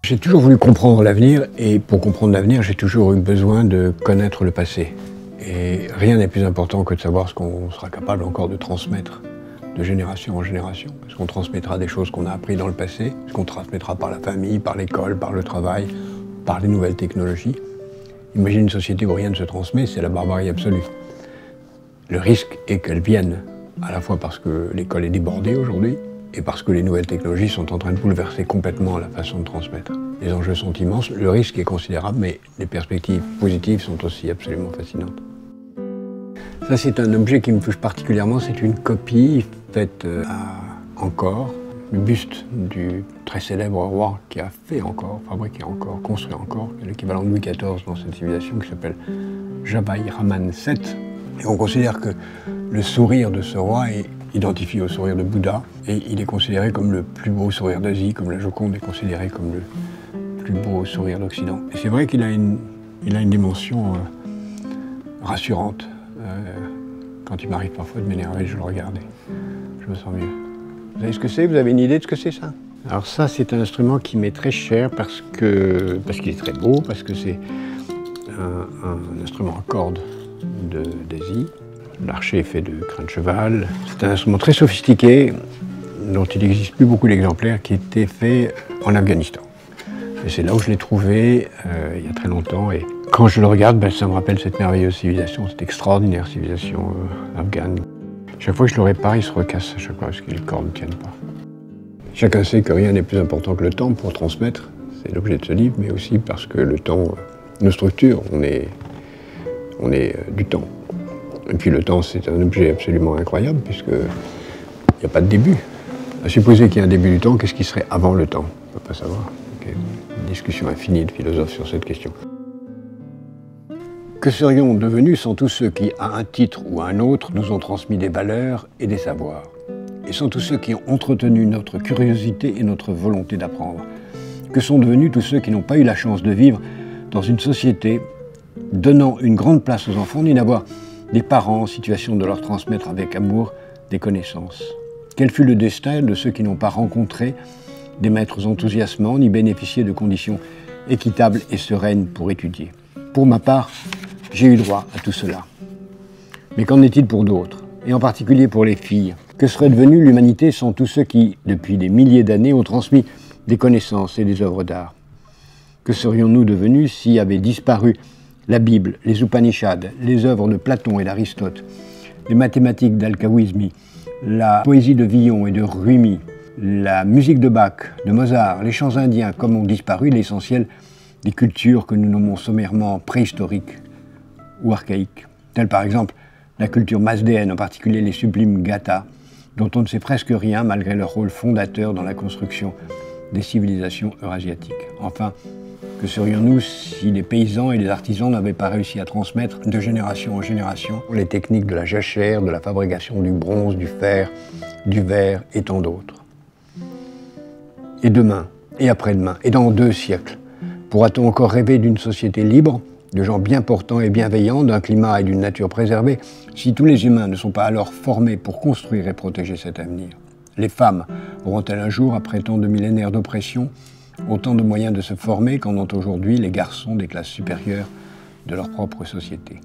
J'ai toujours voulu comprendre l'avenir et pour comprendre l'avenir, j'ai toujours eu besoin de connaître le passé. Et rien n'est plus important que de savoir ce qu'on sera capable encore de transmettre de génération en génération. Est-ce qu'on transmettra des choses qu'on a apprises dans le passé? Est-ce qu'on transmettra par la famille, par l'école, par le travail, par les nouvelles technologies? Imagine une société où rien ne se transmet, c'est la barbarie absolue. Le risque est qu'elle vienne, à la fois parce que l'école est débordée aujourd'hui, et parce que les nouvelles technologies sont en train de bouleverser complètement la façon de transmettre. Les enjeux sont immenses, le risque est considérable, mais les perspectives positives sont aussi absolument fascinantes. Ça, c'est un objet qui me touche particulièrement, c'est une copie faite à Angkor, le buste du très célèbre roi qui a fait Angkor, fabriqué Angkor, construit Angkor, l'équivalent de Louis XIV dans cette civilisation qui s'appelle Jabhai-Rahman VII. Et on considère que le sourire de ce roi est identifié au sourire de Bouddha, et il est considéré comme le plus beau sourire d'Asie, comme la Joconde est considérée comme le plus beau sourire d'Occident. Et c'est vrai qu'il a une dimension rassurante. Quand il m'arrive parfois de m'énerver, je le regarde et je me sens mieux. Vous savez ce que c'est? Vous avez une idée de ce que c'est, ça? Alors ça, c'est un instrument qui m'est très cher parce qu'il est très beau, parce que c'est un instrument à cordes d'Asie. L'archet est fait de crin de cheval. C'est un instrument très sophistiqué, dont il n'existe plus beaucoup d'exemplaires, qui était fait en Afghanistan. Et c'est là où je l'ai trouvé il y a très longtemps. Et quand je le regarde, ça me rappelle cette merveilleuse civilisation, cette extraordinaire civilisation afghane. Chaque fois que je le répare, il se recasse à chaque fois parce que les cordes ne tiennent pas. Chacun sait que rien n'est plus important que le temps pour transmettre. C'est l'objet de ce livre, mais aussi parce que le temps nous structure. On est du temps. Et puis le temps, c'est un objet absolument incroyable, puisqu'il n'y a pas de début. À supposer qu'il y ait un début du temps, qu'est-ce qui serait avant le temps? On ne peut pas savoir. Okay. Une discussion infinie de philosophes sur cette question. Que serions devenus sans tous ceux qui, à un titre ou à un autre, nous ont transmis des valeurs et des savoirs? Et sans tous ceux qui ont entretenu notre curiosité et notre volonté d'apprendre? Que sont devenus tous ceux qui n'ont pas eu la chance de vivre dans une société donnant une grande place aux enfants, ni d'avoir des parents en situation de leur transmettre avec amour des connaissances? Quel fut le destin de ceux qui n'ont pas rencontré des maîtres enthousiasmants, ni bénéficié de conditions équitables et sereines pour étudier? Pour ma part, j'ai eu droit à tout cela. Mais qu'en est-il pour d'autres, et en particulier pour les filles? Que serait devenue l'humanité sans tous ceux qui, depuis des milliers d'années, ont transmis des connaissances et des œuvres d'art? Que serions-nous devenus s'y avaient disparu la Bible, les Upanishads, les œuvres de Platon et d'Aristote, les mathématiques d'Al-Khwarizmi, la poésie de Villon et de Rumi, la musique de Bach, de Mozart, les chants indiens, comme ont disparu l'essentiel des cultures que nous nommons sommairement préhistoriques ou archaïques, telles par exemple la culture mazdéenne, en particulier les sublimes gathas, dont on ne sait presque rien malgré leur rôle fondateur dans la construction des civilisations eurasiatiques. Enfin, que serions-nous si les paysans et les artisans n'avaient pas réussi à transmettre de génération en génération les techniques de la jachère, de la fabrication du bronze, du fer, du verre et tant d'autres? Et demain, et après-demain, et dans 2 siècles, pourra-t-on encore rêver d'une société libre, de gens bien portants et bienveillants, d'un climat et d'une nature préservée, si tous les humains ne sont pas alors formés pour construire et protéger cet avenir? Les femmes auront-elles un jour, après tant de millénaires d'oppression, autant de moyens de se former qu'en ont aujourd'hui les garçons des classes supérieures de leur propre société?